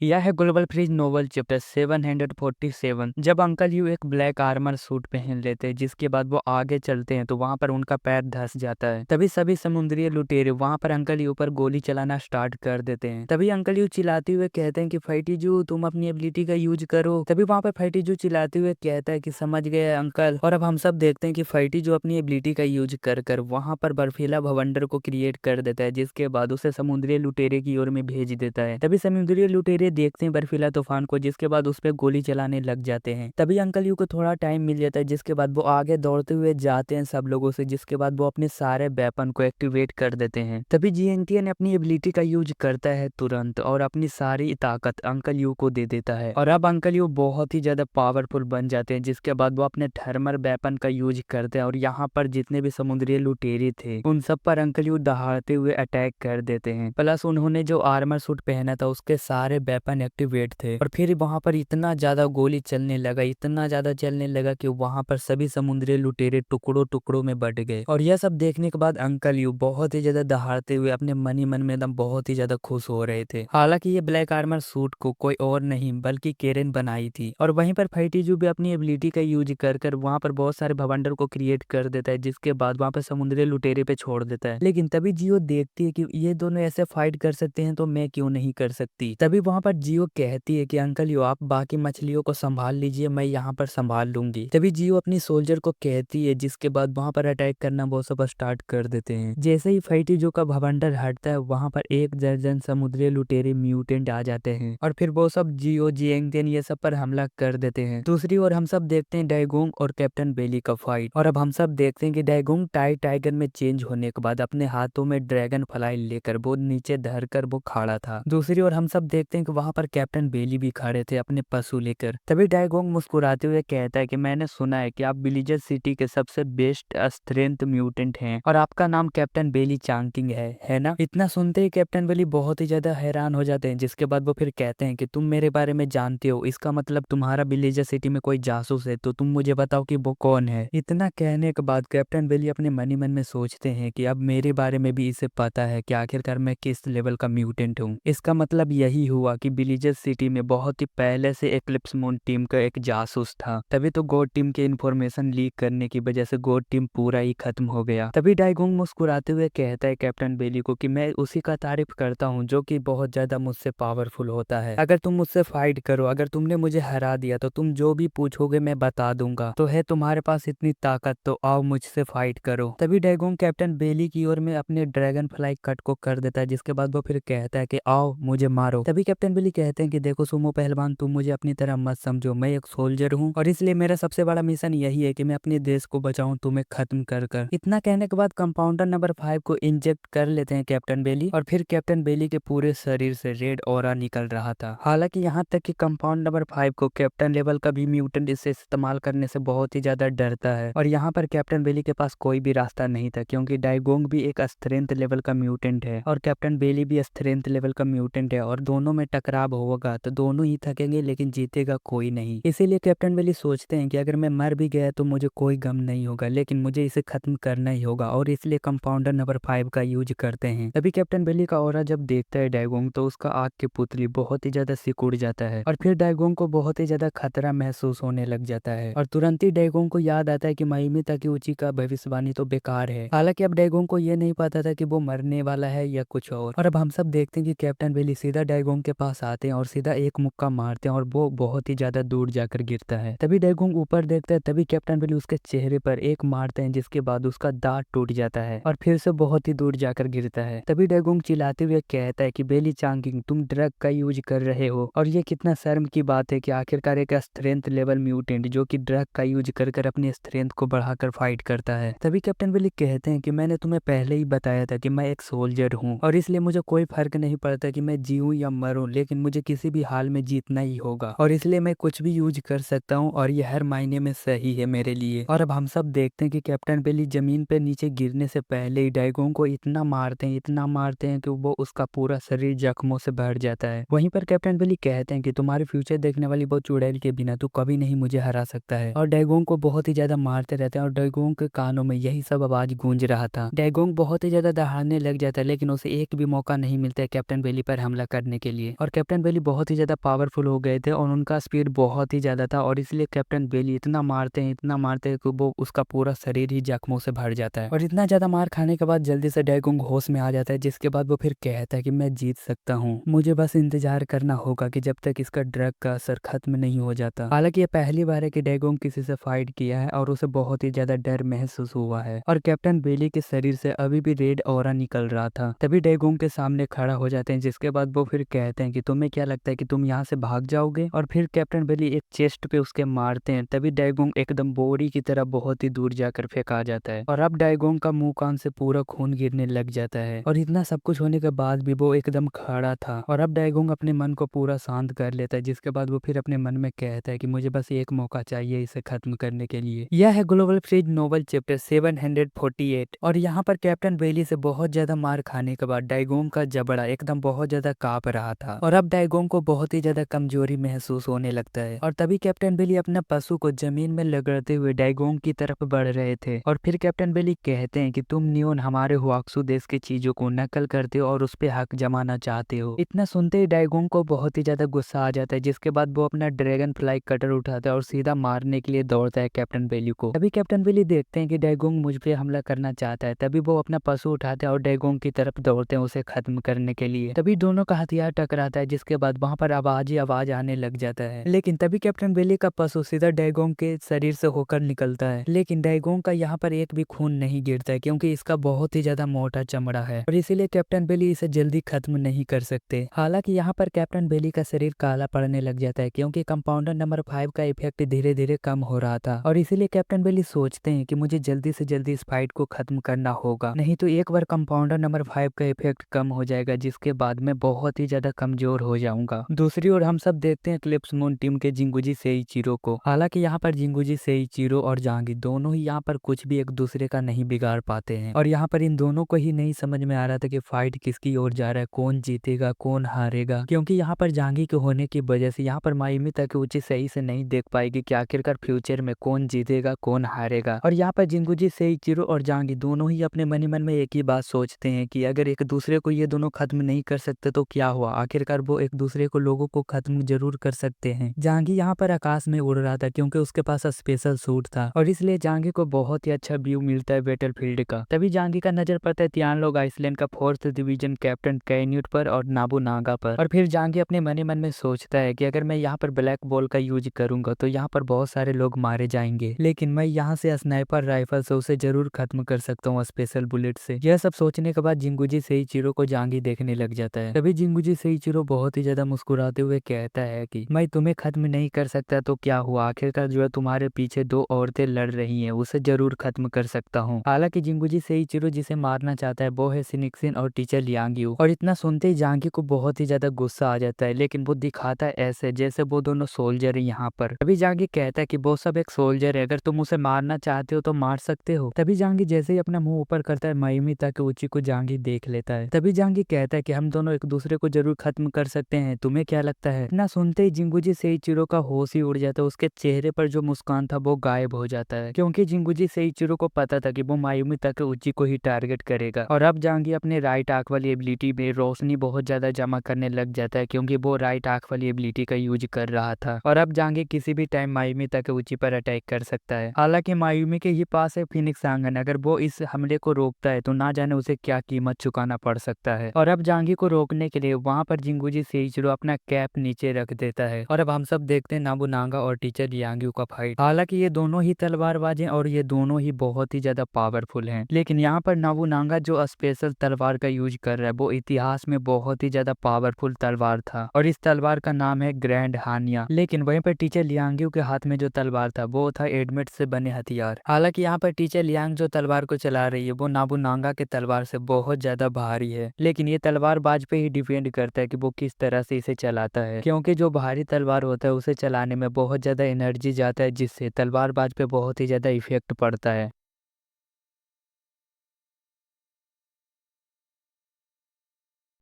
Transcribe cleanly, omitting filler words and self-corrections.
यह है global freeze novel chapter 747। जब अंकल यू एक ब्लैक आर्मर सूट पहन लेते हैं जिसके बाद वो आगे चलते हैं तो वहां पर उनका पैर धंस जाता है। तभी सभी समुद्री लुटेरे वहां पर अंकल यू पर गोली चलाना स्टार्ट कर देते हैं। तभी अंकल यू चिल्लाते हुए कहते हैं कि फैटीजू तुम अपनी एबिलिटी का यूज करो। तभी वहां पर फैटीजू चिल्लाते हुए कहता है कि समझ गए अंकल। और अब हम सब देखते हैं कि फैटीजू अपनी एबिलिटी का यूज कर कर वहां पर बर्फीला भवंडर को क्रिएट कर देता है, जिसके बाद उसे समुद्री लुटेरे की ओर में भेज देता है। तभी समुद्री लुटेरे देखते हैं बर्फीला तूफान को, जिसके बाद उस पर गोली चलाने लग जाते हैं। तभी अंकल यू को थोड़ा टाइम मिल जाता है, जिसके बाद वो आगे दौड़ते हुए जाते हैं सब लोगों से, जिसके बाद वो अपने सारे वेपन को एक्टिवेट कर देते हैं। तभी जीएनटीएन अपनी एबिलिटी का यूज करता है तुरंत और अपनी सारी ताकत अंकल यू को दे देता है। और अब अंकल यू बहुत ही ज्यादा पावरफुल बन जाते हैं, जिसके बाद वो अपने थर्मल वेपन का यूज करते हैं और यहाँ पर जितने भी समुद्री लुटेरे थे उन सब पर अंकल यू दहाड़ते हुए अटैक कर देते हैं। प्लस उन्होंने जो आर्मर सूट पहना था उसके सारे वेपन एक्टिवेट थे और फिर वहां पर इतना ज्यादा गोली चलने लगा, इतना ज्यादा चलने लगा कि वहां पर सभी समुद्री लुटेरे टुकड़ों टुकड़ों में बट गए। और यह सब देखने के बाद अंकल यू बहुत ही ज्यादा दहाड़ते हुए अपने मन ही मन में एकदम बहुत ही ज्यादा खुश हो रहे थे। हालांकि ये ब्लैक आर्मर सूट को कोई और नहीं बल्कि केरेन बनाई थी। और वहीं पर फैटीजू भी अपनी एबिलिटी का यूज कर कर वहां पर बहुत सारे भवंडर को क्रिएट कर देता है, जिसके बाद वहां पर समुद्री लुटेरे पे छोड़ देता है। लेकिन तभी जियो देखती है कि ये दोनों ऐसे फाइट कर सकते हैं तो मैं क्यों नहीं कर सकती। तभी वहां पर जियो कहती है कि अंकल यू आप बाकी मछलियों को संभाल लीजिए, मैं यहाँ पर संभाल लूंगी। तभी जियो अपनी सोल्जर को कहती है, जिसके बाद वहां पर अटैक करना वो सब स्टार्ट कर देते हैं। जैसे ही फैटीजो का भवंडर हटता है वहां पर एक दर्जन समुद्री लुटेरे म्यूटेंट आ जाते हैं और फिर वो सब जियो जिएंगटेन ये सब पर हमला कर देते हैं। दूसरी ओर हम सब देखते हैं डाइगोंग और कैप्टन बेली का फाइट। और अब हम सब देखते हैं कि डाइगोंग टाइगर में चेंज होने के बाद अपने हाथों में ड्रैगन फ्लाई लेकर वो नीचे धर कर वो खड़ा था। दूसरी ओर हम सब देखते हैं कि वहां पर कैप्टन बेली भी खड़े थे अपने पशु लेकर। तभी डाइगोंग मुस्कुराते हुए कहता है कि मैंने सुना है कि आप विलेजर सिटी के सबसे बेस्ट स्ट्रेंथ म्यूटेंट हैं और आपका नाम कैप्टन बेली चांकिंग है ना। इतना सुनते ही कैप्टन बेली बहुत ही ज्यादा हैरान हो जाते हैं, जिसके बाद वो फिर कहते हैं कि तुम मेरे बारे में जानते हो, इसका मतलब तुम्हारा विलेजर सिटी में कोई जासूस है, तो तुम मुझे बताओ कि वो कौन है। इतना कहने के बाद कैप्टन बेली अपने मन ही मन में सोचते हैं कि अब मेरे बारे में भी इसे पता है कि आखिरकार मैं किस लेवल का म्यूटेंट हूँ। इसका मतलब यही हुआ कि विलेजर सिटी में बहुत ही पहले से एक्लिप्स मून टीम का एक जासूस था। तभी तो गोड टीम के इन्फॉर्मेशन लीक करने की वजह से गोड टीम पूरा ही खत्म हो गया। तभी डाइगोंग मुस्कुराते हुए कहता है कैप्टन बेली को कि मैं उसी का तारीफ करता हूँ जो कि बहुत ज्यादा मुझसे पावरफुल होता है। अगर तुम मुझसे फाइट करो, अगर तुमने मुझे हरा दिया तो तुम जो भी पूछोगे मैं बता दूंगा। तो है तुम्हारे पास इतनी ताकत तो आओ मुझसे फाइट करो। तभी डाइगोंग कैप्टन बेली की ओर में अपने ड्रैगन फ्लाई कट को कर देता है, जिसके बाद वो फिर कहता है कि आओ मुझे मारो। तभी कैप्टन बेली कहते हैं कि देखो सुमो पहलवान, तुम मुझे अपनी तरह मत समझो, मैं एक सोल्जर हूँ और इसलिए मेरा सबसे बड़ा मिशन यही है कि मैं अपने देश को बचाऊं तुम्हें खत्म कर कर। इतना कहने के बाद कंपाउंडर नंबर 5 को इंजेक्ट कर लेते हैं कैप्टन बेली और फिर कैप्टन बेली के पूरे शरीर से रेड ऑरा निकल रहा था। हालांकि यहाँ तक कि कंपाउंड नंबर 5 को कैप्टन लेवल का भी म्यूटेंट इसे इस्तेमाल करने से बहुत ही ज्यादा डरता है और यहाँ पर कैप्टन बेली के पास कोई भी रास्ता नहीं था, क्योंकि डाइगोंग भी एक स्ट्रेंथ लेवल का म्यूटेंट है और कैप्टन बेली भी स्ट्रेंथ लेवल का म्यूटेंट है और दोनों में टकराव होगा तो दोनों ही थकेंगे लेकिन जीतेगा कोई नहीं। इसीलिए कैप्टन बेली सोचते हैं कि अगर मैं मर भी गया तो मुझे कोई गम नहीं होगा, लेकिन मुझे इसे खत्म करना ही होगा और इसलिए कंपाउंडर नंबर 5 का यूज करते हैं। तभी कैप्टन बेली का ऑरा जब देखता है डाइगोंग तो उसका आग की पुतली बहुत ही ज्यादा सिकुड़ जाता है और फिर डाइगोंग को बहुत ही ज्यादा खतरा महसूस होने लग जाता है और तुरंत ही डाइगोंग को याद आता है कि माइमी ताकेउची का भविष्यवाणी तो बेकार है। हालांकि अब डाइगोंग को ये नहीं पता था कि वो मरने वाला है या कुछ और अब हम सब देखते हैं कि कैप्टन बेली सीधा डाइगोंग के पास आते हैं और सीधा एक मुक्का मारते हैं और वो बहुत ही ज्यादा दूर जाकर गिरता है। तभी डाइगोंग ऊपर देखता है, तभी कैप्टन बेली उसके चेहरे पर एक मारते हैं, जिसके बाद उसका दांत टूट जाता है और फिर से बहुत ही दूर जाकर गिरता है। तभी डाइगोंग चिल्लाते हुए कहता है कि बेली चांगिंग तुम ड्रग का यूज कर रहे हो और ये कितना शर्म की बात है कि आखिरकार एक स्ट्रेंथ लेवल म्यूटेंट जो कि ड्रग का यूज कर कर अपनी स्ट्रेंथ को बढ़ाकर फाइट करता है। तभी कैप्टन बेली कहते हैं कि मैंने तुम्हें पहले ही बताया था कि मैं एक सोल्जर हूँ और इसलिए मुझे कोई फर्क नहीं पड़ता कि मैं जीऊं या मरूं, लेकिन मुझे किसी भी हाल में जीतना ही होगा और इसलिए मैं कुछ भी यूज कर सकता हूँ और ये हर मायने में सही है मेरे लिए। और अब हम सब देखते हैं कि कैप्टन बेली जमीन पे नीचे गिरने से पहले ही डाइगोंग को इतना मारते हैं कि वो उसका पूरा शरीर जख्मों से भर जाता है। वहीं पर कैप्टन बेली कहते हैं कि तुम्हारे फ्यूचर देखने वाली वो चुड़ैल के बिना तू कभी नहीं मुझे हरा सकता है और डाइगोंग को बहुत ही ज्यादा मारते रहते हैं और डाइगोंग के कानों में यही सब आवाज गूंज रहा था। डाइगोंग बहुत ही ज्यादा दहाड़ने लग जाता है लेकिन उसे एक भी मौका नहीं मिलता है कैप्टन बेली पर हमला करने के लिए और और कैप्टन बेली बहुत ही ज्यादा पावरफुल हो गए थे और उनका स्पीड बहुत ही ज्यादा था और इसलिए कैप्टन बेली इतना मारते हैं कि वो उसका पूरा शरीर ही जख्मों से भर जाता है। और इतना ज्यादा मार खाने के बाद जल्दी से डैगोंग होश में आ जाता है, जिसके बाद वो फिर कहता है कि मैं जीत सकता हूँ, मुझे बस इंतजार करना होगा कि जब तक इसका ड्रग का असर खत्म नहीं हो जाता। हालांकि ये पहली बार है कि डैगोंग किसी से फाइट किया है और उसे बहुत ही ज्यादा डर महसूस हुआ है और कैप्टन बेली के शरीर से अभी भी रेड ऑरा निकल रहा था। तभी डैगोंग के सामने खड़ा हो जाते हैं, जिसके बाद वो फिर कहते हैं कि तुम्हें क्या लगता है कि तुम यहाँ से भाग जाओगे, और फिर कैप्टन बेली एक चेस्ट पे उसके मारते हैं। तभी डैगोंग एकदम बोरी की तरह बहुत ही दूर जाकर फेंका जाता है और अब डैगोंग का मुंह कान से पूरा खून गिरने लग जाता है। और इतना सब कुछ होने के बाद भी वो एकदम खड़ा था और अब डैगोंग अपने मन को पूरा शांत कर लेता है, जिसके बाद वो फिर अपने मन में कहता है कि मुझे बस एक मौका चाहिए इसे खत्म करने के लिए। यह है ग्लोबल फ्रीज नोवेल चैप्टर 748 और यहाँ पर कैप्टन बेली से बहुत ज्यादा मार खाने के बाद डैगोंग का जबड़ा एकदम बहुत ज्यादा कांप रहा था और अब डैगोंग को बहुत ही ज्यादा कमजोरी महसूस होने लगता है। और तभी कैप्टन बेली अपना पशु को जमीन में लगड़ते हुए डैगोंग की तरफ बढ़ रहे थे और फिर कैप्टन बेली कहते हैं कि तुम नियोन हमारे हुआक्सू देश की चीजों को नकल करते हो और उस पर हक जमाना चाहते हो। इतना सुनते ही डैगोंग को बहुत ही ज्यादा गुस्सा आ जाता है, जिसके बाद वो अपना ड्रैगन फ्लाई कटर उठाता है और सीधा मारने के लिए दौड़ता है कैप्टन बेली को। तभी कैप्टन बेली देखते हैं कि डैगोंग मुझ पे हमला करना चाहता है, तभी वो अपना पशु उठाते हैं और डैगोंग की तरफ दौड़ते हैं उसे खत्म करने के लिए। तभी दोनों का हथियार टकराता है, जिसके बाद वहां पर आवाज ही आवाज आने लग जाता है। लेकिन तभी कैप्टन बेली का पशु सीधा डैगोंग के शरीर से होकर निकलता है, लेकिन डैगोंग का यहाँ पर एक भी खून नहीं गिरता है क्योंकि इसका बहुत ही ज्यादा मोटा चमड़ा है और इसीलिए कैप्टन बेली इसे जल्दी खत्म नहीं कर सकते। हालांकि यहाँ पर कैप्टन बेली का शरीर काला पड़ने लग जाता है क्योंकि कंपाउंडर नंबर 5 का इफेक्ट धीरे धीरे कम हो रहा था और इसीलिए कैप्टन बेली सोचते हैं कि मुझे जल्दी से जल्दी इस फाइट को खत्म करना होगा, नहीं तो एक बार कंपाउंडर नंबर 5 का इफेक्ट कम हो जाएगा, जिसके बाद मैं बहुत ही ज्यादा कमजोर हो जाऊंगा। दूसरी ओर हम सब देखते हैं क्लिप्स मून टीम के जिंगुजी सेइचिरो को। हालांकि यहाँ पर जिंगुजी सेइचिरो और जांगी दोनों ही यहाँ पर कुछ भी एक दूसरे का नहीं बिगाड़ पाते हैं और यहाँ पर इन दोनों को ही नहीं समझ में आ रहा था कि फाइट किसकी ओर जा रहा है, कौन जीतेगा कौन हारेगा, क्योंकि यहाँ पर जांगी के होने की वजह से यहाँ पर मायुमी ताकेउची सही से नहीं देख पाएगी कि आखिरकार फ्यूचर में कौन जीतेगा कौन हारेगा। और यहाँ पर जिंगुजी सेइचिरो और जांगी दोनों ही अपने मन ही मन में एक ही बात सोचते हैं कि अगर एक दूसरे को ये दोनों खत्म नहीं कर सकते तो क्या हुआ, आखिरकार वो एक दूसरे को लोगों को खत्म जरूर कर सकते हैं। जांगी यहाँ पर आकाश में उड़ रहा था क्योंकि उसके पास स्पेशल सूट था और इसलिए जांगी को बहुत ही अच्छा व्यू मिलता है बैटलफील्ड का। तभी जांगी का नजर पड़ता है तियानलोग आइसलैंड का 4th डिवीजन कैप्टन कैन्यूट पर और नाबुनागा पर और फिर जांगी अपने मन ही मन में सोचता है कि अगर मैं यहाँ पर ब्लैक बॉल का यूज करूंगा तो यहाँ पर बहुत सारे लोग मारे जाएंगे, लेकिन मैं यहाँ से स्नाइपर राइफल से उसे जरूर खत्म कर सकता हूँ स्पेशल बुलेट से। यह सब सोचने के बाद जिंगुजी सेइचिरो को जांगी देखने लग जाता है। तभी जिंगुजी सेइचिरो बहुत ही ज्यादा मुस्कुराते हुए कहता है कि मैं तुम्हें खत्म नहीं कर सकता तो क्या हुआ, आखिरकार जो है तुम्हारे पीछे 2 औरतें लड़ रही हैं, उसे जरूर खत्म कर सकता हूँ। हालांकि जिंगुजी सेइचिरो जिसे मारना चाहता है वो है सिनिक्सिन और टीचर लियांगयू और इतना सुनते ही जांगी को बहुत ही ज्यादा गुस्सा आ जाता है, लेकिन वो दिखाता है ऐसे जैसे वो दोनों सोल्जर है यहाँ पर। तभी जांगी कहता है कि वो सब एक सोल्जर है, अगर तुम उसे मारना चाहते हो तो मार सकते हो। तभी जांगी जैसे ही अपना मुंह ऊपर करता है मायुमी ताकेउची को जांगी देख लेता है। तभी जांगी कहता है कि हम दोनों एक दूसरे को जरूर खत्म कर सकते हैं, तुम्हें क्या लगता है। इतना सुनते ही जिंगुजी सेइचिरो का होश ही उड़ जाता है, उसके चेहरे पर जो मुस्कान था वो गायब हो जाता है क्योंकि जिंगुजी सेइचिरो को पता था कि वो मायुमी ताकेउची को ही टारगेट करेगा। और अब जांगी अपने राइट आंख वाली एबिलिटी में रोशनी बहुत ज्यादा जमा करने लग जाता है क्योंकि वो राइट आंख वाली एबिलिटी का यूज कर रहा था और अब जांगी किसी भी टाइम मायुमी ताकेउची पर अटैक कर सकता है। हालांकि मायुमी के ही पास है फिनिक्स सांगन, अगर वो इस हमले को रोकता है तो ना जाने उसे क्या कीमत चुकाना पड़ सकता है। और अब जांगी को रोकने के लिए वहां पर जिंगुजी सेइचिरो अपना कैप नीचे रख देता है और अब हम सब देखते हैं नाबुनागा और टीचर लियांगयू का फाइट। हालांकि ये दोनों ही तलवारबाज हैं और ये दोनों ही बहुत ही ज्यादा पावरफुल हैं, लेकिन यहाँ पर नाबुनागा जो स्पेशल तलवार का यूज कर रहा है वो इतिहास में बहुत ही ज्यादा पावरफुल तलवार था और इस तलवार का नाम है ग्रैंड हानिया। लेकिन वहीं पर टीचर लियांगयू के हाथ में जो तलवार था वो था एडमेट से बने हथियार। हालांकि यहाँ पर टीचर लियांग जो तलवार को चला रही है वो नाबुनागा के तलवार से बहुत ज्यादा भारी है, लेकिन ये तलवार बाज पे ही डिपेंड करता है कि वो किस तरह से इसे चलाता है, क्योंकि जो भारी तलवार होता है उसे चलाने में बहुत ज्यादा एनर्जी जाता है जिससे तलवार बाज पे बहुत ही ज्यादा इफेक्ट पड़ता है।